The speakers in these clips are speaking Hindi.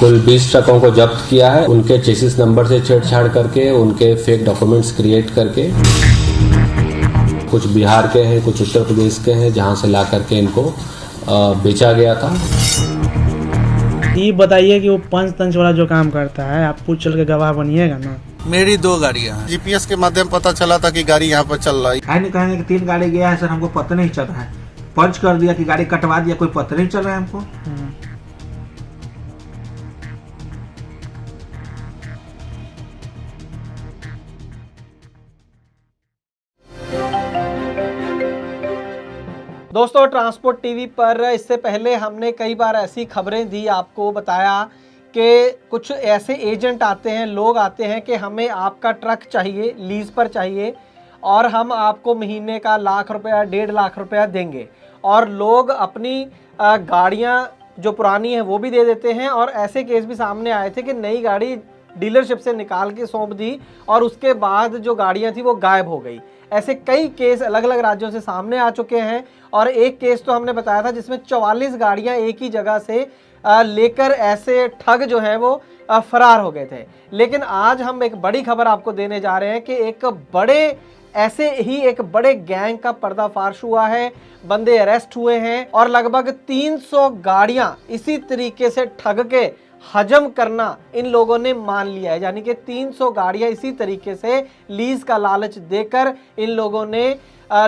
कुल 20 ट्रकों को जब्त किया है। उनके चेसिस नंबर से छेड़छाड़ करके, उनके फेक डॉक्यूमेंट्स क्रिएट करके, कुछ बिहार के हैं, कुछ उत्तर प्रदेश के हैं, जहां से ला करके इनको बेचा गया था। ये बताइए कि वो पंच तंच वाला जो काम करता है, आप पूछ चल के गवाह बनिएगा ना। मेरी 2 गाड़ियां हैं। जीपीएस के माध्यम पता चला था कि गाड़ी यहाँ पर चल रहा है। नहीं कहेंगे कि 3 गाड़ी गया है सर, हमको पता नहीं चल रहा है। पंच कर दिया कि गाड़ी कटवा दिया, कोई पता नहीं चल रहा है हमको। दोस्तों, ट्रांसपोर्ट टीवी पर इससे पहले हमने कई बार ऐसी खबरें दी, आपको बताया कि कुछ ऐसे एजेंट आते हैं, लोग आते हैं कि हमें आपका ट्रक चाहिए, लीज पर चाहिए और हम आपको महीने का लाख रुपया, 1.5 लाख रुपया देंगे। और लोग अपनी गाड़ियां जो पुरानी हैं वो भी दे देते हैं। और ऐसे केस भी सामने आए थे कि नई गाड़ी डीलरशिप से निकाल के सौंप दी और उसके बाद जो गाड़ियां थी वो गायब हो गई। ऐसे कई केस अलग अलग राज्यों से सामने आ चुके हैं। और एक केस तो हमने बताया था जिसमें 44 गाड़ियां एक ही जगह से लेकर ऐसे ठग जो है वो फरार हो गए थे। लेकिन आज हम एक बड़ी खबर आपको देने जा रहे हैं कि एक बड़े गैंग का पर्दाफाश हुआ है, बंदे अरेस्ट हुए हैं और लगभग 300 गाड़ियां इसी तरीके से ठग के हजम करना इन लोगों ने मान लिया है। यानी कि 300 गाड़ियां इसी तरीके से लीज का लालच देकर इन लोगों ने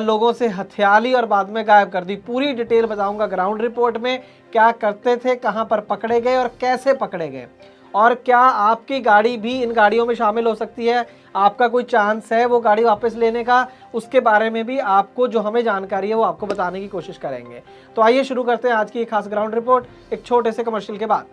लोगों से हथिया ली और बाद में गायब कर दी। पूरी डिटेल बताऊंगा ग्राउंड रिपोर्ट में, क्या करते थे, कहां पर पकड़े गए और कैसे पकड़े गए, और क्या आपकी गाड़ी भी इन गाड़ियों में शामिल हो सकती है, आपका कोई चांस है वो गाड़ी वापस लेने का, उसके बारे में भी आपको जो हमें जानकारी है वो आपको बताने की कोशिश करेंगे। तो आइए शुरू करते हैं आज की एक खास ग्राउंड रिपोर्ट एक छोटे से कमर्शियल के बाद।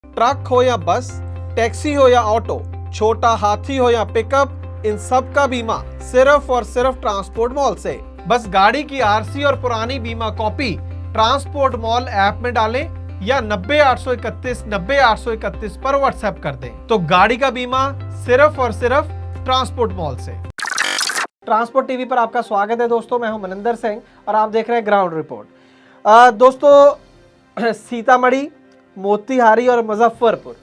ट्रक हो या बस, टैक्सी हो या ऑटो, छोटा हाथी हो या पिकअप, इन सब का बीमा सिर्फ और सिर्फ ट्रांसपोर्ट मॉल से। बस गाड़ी की आरसी और पुरानी बीमा कॉपी ट्रांसपोर्ट मॉल ऐप में डालें या 90-831-90-831 पर व्हाट्सएप कर दें, तो गाड़ी का बीमा सिर्फ और सिर्फ ट्रांसपोर्ट मॉल से। ट्रांसपोर्ट टीवी पर आपका स्वागत है दोस्तों, मैं हूं मनिंदर सिंह और आप देख रहे हैं ग्राउंड रिपोर्ट। दोस्तों, सीतामढ़ी, मोतिहारी और मुजफ्फरपुर,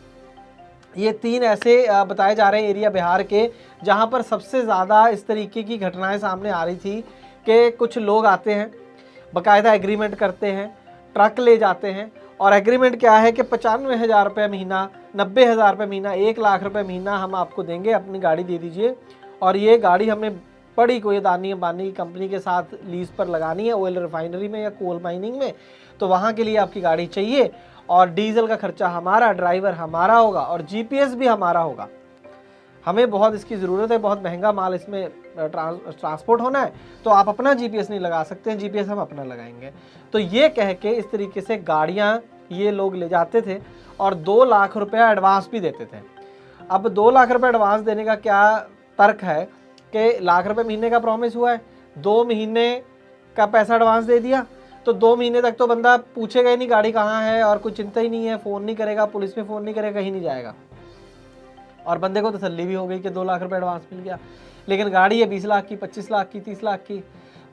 ये 3 ऐसे बताए जा रहे हैं एरिया बिहार के जहां पर सबसे ज़्यादा इस तरीके की घटनाएं सामने आ रही थी कि कुछ लोग आते हैं, बाकायदा एग्रीमेंट करते हैं, ट्रक ले जाते हैं और एग्रीमेंट क्या है कि 95,000 रुपये महीना, 90,000 रुपये महीना, 1 लाख रुपये महीना हम आपको देंगे, अपनी गाड़ी दे दीजिए और ये गाड़ी हमें बड़ी कोई दानी अंबानी कंपनी के साथ लीज पर लगानी है, ऑयल रिफाइनरी में या कोल माइनिंग में, तो वहाँ के लिए आपकी गाड़ी चाहिए और डीजल का खर्चा हमारा, ड्राइवर हमारा होगा और जीपीएस भी हमारा होगा। हमें बहुत इसकी ज़रूरत है, बहुत महंगा माल इसमें ट्रांसपोर्ट होना है, तो आप अपना जीपीएस नहीं लगा सकते हैं, जीपीएस हम अपना लगाएंगे। तो ये कह के इस तरीके से गाड़ियाँ ये लोग ले जाते थे और 2 लाख रुपया एडवांस भी देते थे। अब 2 लाख रुपये एडवांस देने का क्या तर्क है कि लाख रुपये महीने का प्रॉमिस हुआ है, 2 महीने का पैसा एडवांस दे दिया, तो 2 महीने तक तो बंदा पूछेगा ही नहीं गाड़ी कहाँ है और कुछ चिंता ही नहीं है, फ़ोन नहीं करेगा, पुलिस में फ़ोन नहीं करेगा, कहीं नहीं जाएगा और बंदे को तसल्ली भी हो गई कि 2 लाख रुपये एडवांस मिल गया। लेकिन गाड़ी है 20 लाख की, 25 लाख की, 30 लाख की,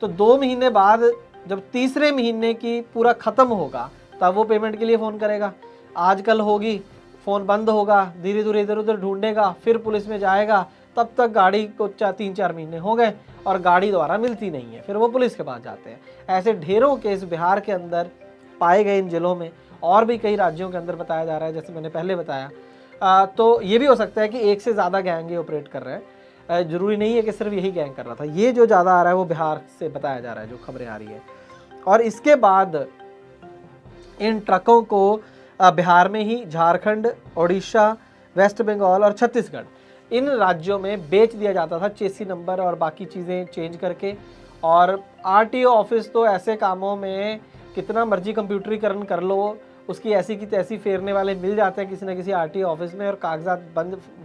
तो 2 महीने बाद जब तीसरे महीने की पूरा ख़त्म होगा तब वो पेमेंट के लिए फ़ोन करेगा। आजकल होगी, फ़ोन बंद होगा, धीरे धीरे इधर उधर ढूंढेगा, फिर पुलिस में जाएगा, तब तक गाड़ी को 3-4 महीने हो गए और गाड़ी दोबारा मिलती नहीं है, फिर वो पुलिस के पास जाते हैं। ऐसे ढेरों केस बिहार के अंदर पाए गए इन जिलों में और भी कई राज्यों के अंदर बताया जा रहा है, जैसे मैंने पहले बताया। तो ये भी हो सकता है कि एक से ज़्यादा गैंग ये ऑपरेट कर रहे हैं, ज़रूरी नहीं है कि सिर्फ यही गैंग कर रहा था। ये जो ज़्यादा आ रहा है वो बिहार से बताया जा रहा है, जो खबरें आ रही है। और इसके बाद इन ट्रकों को बिहार में ही झारखंड, उड़ीसा, वेस्ट बंगाल और छत्तीसगढ़, इन राज्यों में बेच दिया जाता था चेसी नंबर और बाकी चीज़ें चेंज करके। और आरटीओ ऑफिस तो ऐसे कामों में कितना मर्जी कंप्यूटरीकरण कर लो, उसकी ऐसी की तैसी फेरने वाले मिल जाते हैं किसी न किसी आरटीओ ऑफिस में और कागजात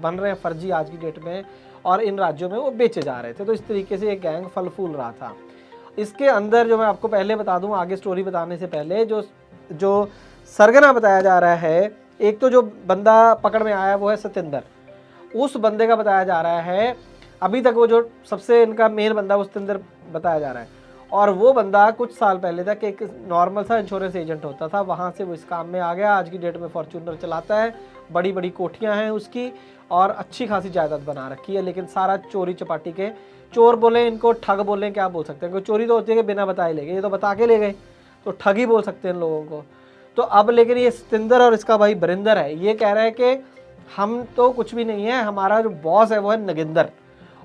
बन रहे हैं फर्जी आज की डेट में, और इन राज्यों में वो बेचे जा रहे थे। तो इस तरीके से एक गैंग फल फूल रहा था। इसके अंदर जो मैं आपको पहले बता दूं, आगे स्टोरी बताने से पहले, जो सरगना बताया जा रहा है, एक तो जो बंदा पकड़ में आया वो है सत्येंद्र, उस बंदे का बताया जा रहा है। अभी तक वो जो सबसे इनका मेन बंदा वो सत्येंद्र बताया जा रहा है, और वो बंदा कुछ साल पहले तक एक नॉर्मल सा इंश्योरेंस एजेंट होता था, वहाँ से वो इस काम में आ गया। आज की डेट में फॉर्च्यूनर चलाता है, बड़ी बड़ी कोठियाँ हैं उसकी और अच्छी खासी जायदाद बना रखी है। लेकिन सारा चोरी चपाटी के, चोर बोले इनको, ठग बोले, क्या बोल सकते हैं, क्योंकि चोरी तो होती है कि बिना बताए ले गए, ये तो बता के ले गए, तो ठग ही बोल सकते हैं इन लोगों को। तो अब लेकिन ये सतिंदर और इसका भाई बरिंदर है, ये कह रहे हैं कि हम तो कुछ भी नहीं है, हमारा जो बॉस है वो है नगिंदर,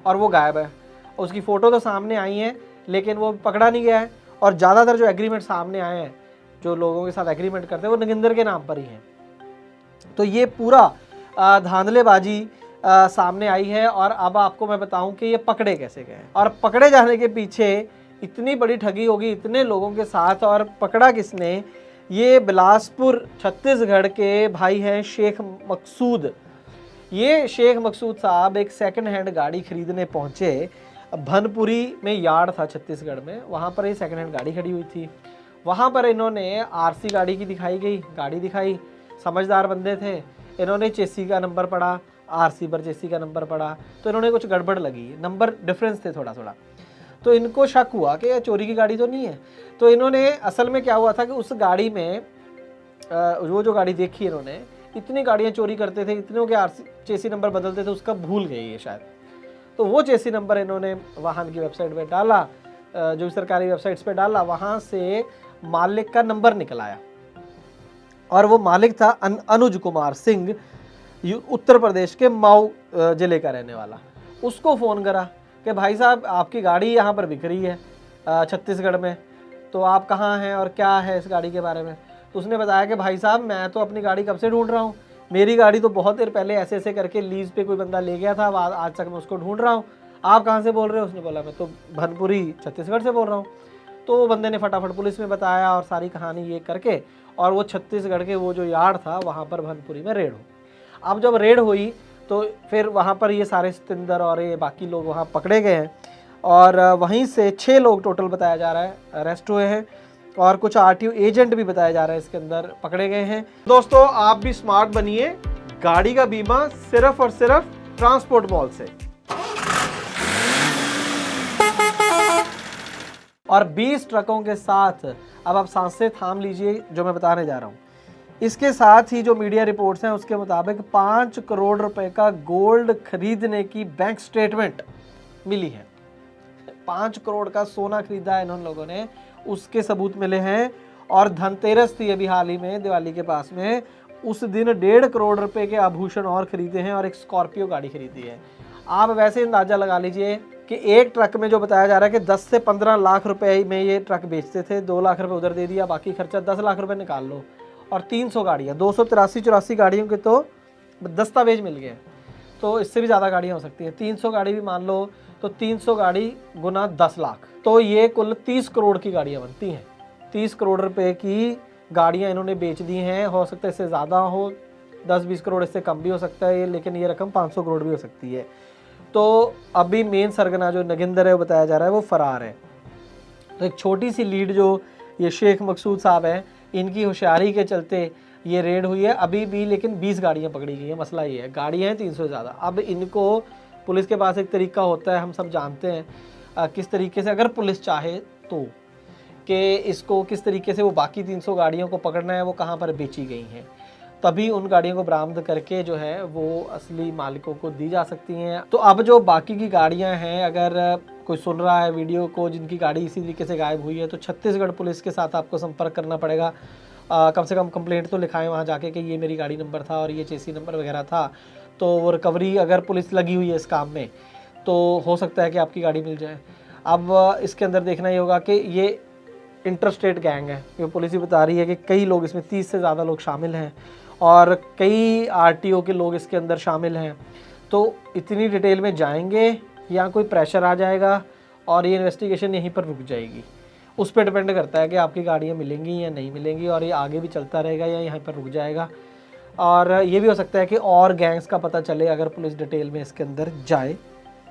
और वो गायब है। उसकी फ़ोटो तो सामने आई है लेकिन वो पकड़ा नहीं गया है, और ज़्यादातर जो एग्रीमेंट सामने आए हैं, जो लोगों के साथ एग्रीमेंट करते हैं, वो नगिंदर के नाम पर ही हैं। तो ये पूरा धांधलेबाजी सामने आई है। और अब आपको मैं बताऊं कि ये पकड़े कैसे गए, और पकड़े जाने के पीछे इतनी बड़ी ठगी होगी इतने लोगों के साथ। और पकड़ा किसने, ये बिलासपुर छत्तीसगढ़ के भाई हैं शेख मकसूद। ये शेख मकसूद साहब एक सेकंड हैंड गाड़ी खरीदने पहुंचे। भनपुरी में यार्ड था छत्तीसगढ़ में, वहाँ पर ये सेकंड हैंड गाड़ी खड़ी हुई थी। वहाँ पर इन्होंने आरसी गाड़ी की दिखाई गई, गाड़ी दिखाई, समझदार बंदे थे। इन्होंने चेसी का नंबर पढ़ा, आरसी पर चेसी का नंबर पढ़ा, तो इन्होंने कुछ गड़बड़ लगी, नंबर डिफरेंस थे थोड़ा थोड़ा, तो इनको शक हुआ कि यह चोरी की गाड़ी तो नहीं है। तो इन्होंने, असल में क्या हुआ था कि उस गाड़ी में वो जो गाड़ी देखी इन्होंने, इतनी गाड़ियाँ चोरी करते थे, इतनों के आरसी चेसी नंबर बदलते थे, उसका भूल गए ये शायद। तो वो चेसी नंबर इन्होंने वाहन की वेबसाइट पे डाला, जो सरकारी वेबसाइट्स पे डाला, वहाँ से मालिक का नंबर निकल आया, और वो मालिक था अनुज कुमार सिंह, उत्तर प्रदेश के माऊ जिले का रहने वाला। उसको फ़ोन करा कि भाई साहब आपकी गाड़ी यहाँ पर बिक रही है छत्तीसगढ़ में, तो आप कहाँ हैं और क्या है इस गाड़ी के बारे में। तो उसने बताया कि भाई साहब मैं तो अपनी गाड़ी कब से ढूंढ रहा हूँ, मेरी गाड़ी तो बहुत देर पहले ऐसे ऐसे करके लीज पे कोई बंदा ले गया था, आज तक मैं उसको ढूंढ रहा हूँ, आप कहाँ से बोल रहे हो। उसने बोला मैं तो भनपुरी छत्तीसगढ़ से बोल रहा हूँ। तो वो बंदे ने फटाफट पुलिस में बताया और सारी कहानी ये करके, और वो छत्तीसगढ़ के वो जो यार्ड था वहाँ पर भनपुरी में रेड हो। अब जब रेड हुई तो फिर वहाँ पर ये सारे सतिंदर और ये बाकी लोग वहाँ पकड़े गए हैं, और वहीं से 6 लोग टोटल बताया जा रहा है अरेस्ट हुए हैं, और कुछ आरटीओ एजेंट भी बताया जा रहा है इसके अंदर पकड़े गए हैं। दोस्तों आप भी स्मार्ट बनिए, गाड़ी का बीमा सिर्फ और सिर्फ ट्रांसपोर्ट मॉल से। और 20 ट्रकों के साथ अब आप सांसें थाम लीजिए जो मैं बताने जा रहा हूँ। इसके साथ ही जो मीडिया रिपोर्ट्स हैं उसके मुताबिक 5 करोड़ रुपए का गोल्ड खरीदने की बैंक स्टेटमेंट मिली है। 5 करोड़ का सोना खरीदा है इन लोगों ने, उसके सबूत मिले हैं। और धनतेरस थी अभी हाल ही में, दिवाली के पास में, उस दिन 1.5 करोड़ रुपए के आभूषण और खरीदे हैं, और एक स्कॉर्पियो गाड़ी खरीदी है। आप वैसे अंदाजा लगा लीजिए कि एक ट्रक में जो बताया जा रहा है कि 10 से 15 लाख रुपए में ये ट्रक बेचते थे, 2 लाख रुपए उधर दे दिया, बाकी खर्चा 10 लाख रुपए निकाल लो। और 300 गाड़ियाँ, 283-84 गाड़ियों के तो दस्तावेज मिल गए, तो इससे भी ज़्यादा गाड़ियाँ हो सकती हैं। 300 गाड़ी भी मान लो तो 300 गाड़ी गुना 10 लाख, तो ये कुल 30 करोड़ की गाड़ियाँ बनती हैं। 30 करोड़ रुपए की गाड़ियाँ इन्होंने बेच दी हैं। हो सकता है इससे ज़्यादा हो, 10-20 करोड़, इससे कम भी हो सकता है, लेकिन ये रकम 500 करोड़ भी हो सकती है। तो अभी मेन सरगना जो नगिंदर है वो बताया जा रहा है वो फरार है। तो एक छोटी सी लीड जो ये शेख मकसूद साहब हैं, इनकी होशियारी के चलते ये रेड हुई है अभी भी, लेकिन 20 गाड़ियाँ पकड़ी गई है। मसला ये है गाड़ियाँ हैं 300 से ज़्यादा। अब इनको, पुलिस के पास एक तरीका होता है, हम सब जानते हैं किस तरीके से, अगर पुलिस चाहे तो, कि इसको किस तरीके से वो बाकी 300 गाड़ियों को पकड़ना है, वो कहाँ पर बेची गई हैं, तभी उन गाड़ियों को बरामद करके जो है वो असली मालिकों को दी जा सकती हैं। तो अब जो बाकी की गाड़ियां हैं, अगर कोई सुन रहा है वीडियो को जिनकी गाड़ी इसी तरीके से गायब हुई है, तो छत्तीसगढ़ पुलिस के साथ आपको संपर्क करना पड़ेगा। कम से कम कंप्लेंट तो लिखाएं वहाँ जाके कि ये मेरी गाड़ी नंबर था और ये चेसी नंबर वगैरह था। तो वो रिकवरी, अगर पुलिस लगी हुई है इस काम में, तो हो सकता है कि आपकी गाड़ी मिल जाए। अब इसके अंदर देखना ही होगा कि ये इंटरस्टेट गैंग है, क्योंकि पुलिस ही बता रही है कि कई लोग इसमें, 30 से ज़्यादा लोग शामिल हैं, और कई आरटीओ के लोग इसके अंदर शामिल हैं। तो इतनी डिटेल में जाएंगे या कोई प्रेशर आ जाएगा और ये इन्वेस्टिगेशन यहीं पर रुक जाएगी। उस पर डिपेंड करता है कि आपकी गाड़ियाँ मिलेंगी या नहीं मिलेंगी, और ये आगे भी चलता रहेगा या यहाँ पर रुक जाएगा। और ये भी हो सकता है कि और गैंग्स का पता चले अगर पुलिस डिटेल में इसके अंदर जाए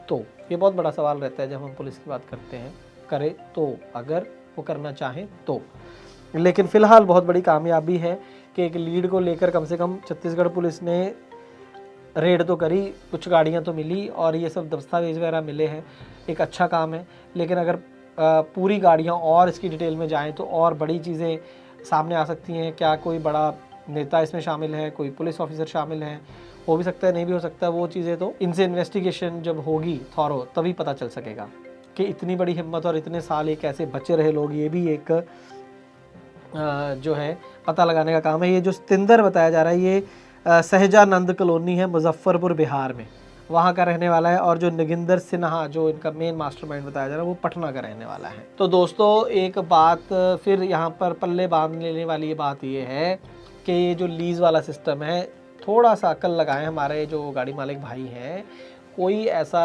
तो। ये बहुत बड़ा सवाल रहता है जब हम पुलिस की बात करते हैं, करे तो, अगर वो करना चाहें तो। लेकिन फ़िलहाल बहुत बड़ी कामयाबी है कि एक लीड को लेकर कम से कम छत्तीसगढ़ पुलिस ने रेड तो करी, कुछ गाड़ियां तो मिली और ये सब दस्तावेज वगैरह मिले हैं, एक अच्छा काम है। लेकिन अगर पूरी गाड़ियाँ और इसकी डिटेल में जाएं तो और बड़ी चीज़ें सामने आ सकती हैं। क्या कोई बड़ा नेता इसमें शामिल है, कोई पुलिस ऑफिसर शामिल है, हो भी सकता है, नहीं भी हो सकता। वो चीज़ें तो इनसे इन्वेस्टिगेशन जब होगी थॉरो तभी पता चल सकेगा कि इतनी बड़ी हिम्मत और इतने साल ये कैसे बचे रहे लोग। ये भी एक जो है पता लगाने का काम है। ये जो सतिंदर बताया जा रहा है ये सहजानंद कॉलोनी है मुजफ्फरपुर बिहार में, वहाँ का रहने वाला है। और जो नगिंदर सिन्हा जो इनका मेन मास्टरमाइंड बताया जा रहा है वो पटना का रहने वाला है। तो दोस्तों एक बात फिर यहाँ पर पल्ले बांध लेने वाली ये बात ये है कि ये जो लीज वाला सिस्टम है थोड़ा सा अक्ल लगाएं हमारे जो गाड़ी मालिक भाई हैं। कोई ऐसा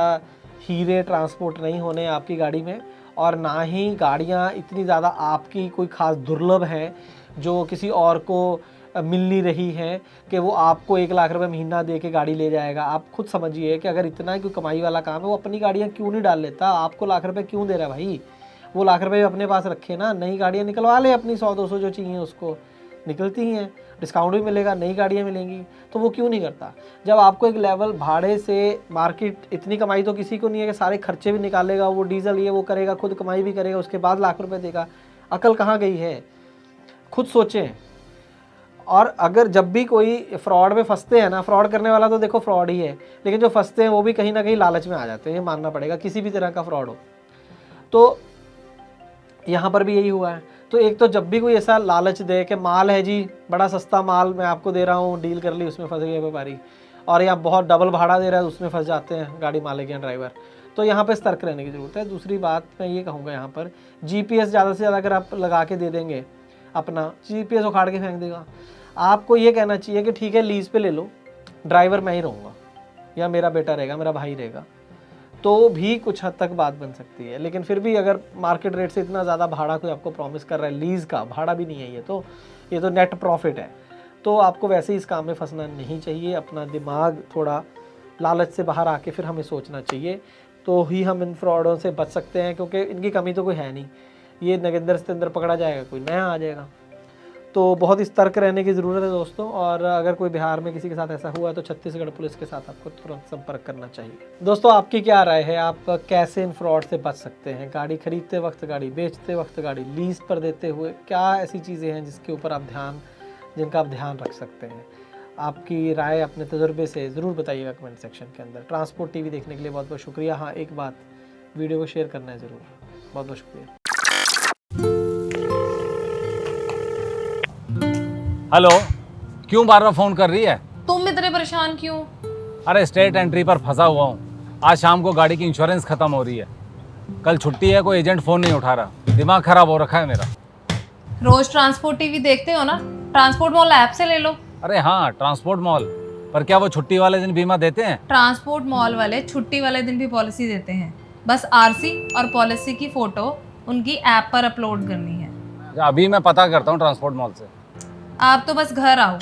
हीरे ट्रांसपोर्ट नहीं होने आपकी गाड़ी में, और ना ही गाड़ियाँ इतनी ज़्यादा आपकी कोई ख़ास दुर्लभ है जो किसी और को मिल नहीं रही है कि वो आपको 1 लाख रुपए महीना दे के गाड़ी ले जाएगा। आप खुद समझिए कि अगर इतना ही कोई कमाई वाला काम है वो अपनी गाड़ियाँ क्यों नहीं डाल लेता, आपको लाख रुपए क्यों दे रहा है भाई। वो लाख रुपए अपने पास रखे ना, नई गाड़ियाँ निकलवा ले अपनी 100-200 जो चाहिए उसको, निकलती ही हैं, डिस्काउंट भी मिलेगा, नई गाड़ियाँ मिलेंगी, तो वो क्यों नहीं करता। जब आपको एक लेवल भाड़े से मार्केट, इतनी कमाई तो किसी को नहीं है कि सारे खर्चे भी निकालेगा, वो डीजल ये वो करेगा, खुद कमाई भी करेगा, उसके बाद लाख रुपए देगा। अकल कहाँ गई है, खुद सोचें। और अगर जब भी कोई फ्रॉड में फंसते हैं ना, फ्रॉड करने वाला तो देखो फ्रॉड ही है, लेकिन जो फंसते हैं वो भी कहीं ना कहीं लालच में आ जाते हैं, ये मानना पड़ेगा, किसी भी तरह का फ्रॉड हो। तो यहाँ पर भी यही हुआ है। तो एक तो जब भी कोई ऐसा लालच दे कि माल है जी, बड़ा सस्ता माल मैं आपको दे रहा हूँ, डील कर ली, उसमें फंस गया व्यापारी, और यहाँ बहुत डबल भाड़ा दे रहा है, उसमें फंस जाते हैं गाड़ी मालिक या ड्राइवर। तो यहाँ पे सतर्क रहने की ज़रूरत है। दूसरी बात मैं ये कहूँगा, यहाँ पर GPS ज़्यादा से ज़्यादा अगर आप लगा के दे देंगे, अपना GPS उखाड़ के फेंक देगा। आपको ये कहना चाहिए कि ठीक है लीज पे ले लो, ड्राइवर मैं ही रहूँगा या मेरा बेटा रहेगा, मेरा भाई रहेगा, तो भी कुछ हद तक बात बन सकती है। लेकिन फिर भी अगर मार्केट रेट से इतना ज़्यादा भाड़ा कोई आपको प्रॉमिस कर रहा है, लीज़ का भाड़ा भी नहीं है, ये तो नेट प्रॉफिट है, तो आपको वैसे ही इस काम में फंसना नहीं चाहिए। अपना दिमाग थोड़ा लालच से बाहर आके फिर हमें सोचना चाहिए, तो ही हम इन फ्रॉडों से बच सकते हैं, क्योंकि इनकी कमी तो कोई है नहीं। ये नगेंद्र सतेंद्र पकड़ा जाएगा, कोई नया आ जाएगा। तो बहुत ही सतर्क रहने की ज़रूरत है दोस्तों। और अगर कोई बिहार में किसी के साथ ऐसा हुआ तो छत्तीसगढ़ पुलिस के साथ आपको तुरंत संपर्क करना चाहिए। दोस्तों आपकी क्या राय है, आप कैसे इन फ्रॉड से बच सकते हैं? गाड़ी खरीदते वक्त, गाड़ी बेचते वक्त, गाड़ी लीज पर देते हुए, क्या ऐसी चीज़ें हैं जिसके ऊपर आप जिनका आप ध्यान रख सकते हैं? आपकी राय अपने तजुर्बे से ज़रूर बताइएगा कमेंट सेक्शन के अंदर। ट्रांसपोर्ट TV देखने के लिए बहुत बहुत शुक्रिया। हाँ, एक बात, वीडियो को शेयर करना है ज़रूर। बहुत बहुत शुक्रिया। हेलो, क्यों बार बार फोन कर रही है? तुम इतने परेशान क्यों? अरे स्टेट एंट्री पर फंसा हुआ हूँ। आज शाम को गाड़ी की इंश्योरेंस खत्म हो रही है, कल छुट्टी है, कोई एजेंट फोन नहीं उठा रहा, दिमाग खराब हो रखा है मेरा। रोज ट्रांसपोर्ट TV देखते हो ना, ट्रांसपोर्ट मॉल ऐप से ले लो। अरे हाँ, ट्रांसपोर्ट मॉल पर क्या वो छुट्टी वाले दिन बीमा देते हैं? ट्रांसपोर्ट मॉल वाले छुट्टी वाले दिन भी पॉलिसी देते हैं, बस RC और पॉलिसी की फोटो उनकी ऐप पर अपलोड करनी है। अभी मैं पता करता हूँ ट्रांसपोर्ट मॉल से। आप तो बस घर आओ,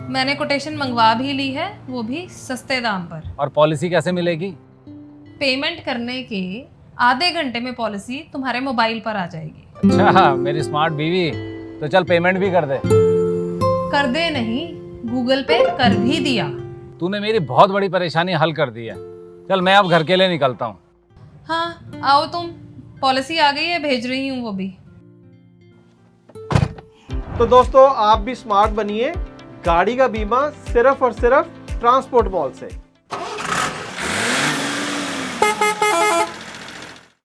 मैंने कोटेशन मंगवा भी ली है, वो भी सस्ते दाम पर। और पॉलिसी कैसे मिलेगी? पेमेंट करने के आधे घंटे में पॉलिसी तुम्हारे मोबाइल पर आ जाएगी। अच्छा, मेरी स्मार्ट बीवी, तो चल पेमेंट भी कर दे। कर दे नहीं, गूगल पे कर भी दिया। तूने मेरी बहुत बड़ी परेशानी हल कर दी है। चल मैं अब घर के लिए निकलता हूँ। हाँ आओ तुम, पॉलिसी आ गई है, भेज रही हूँ वो भी। तो दोस्तों आप भी स्मार्ट बनिए, गाड़ी का बीमा सिर्फ और सिर्फ ट्रांसपोर्ट मॉल से।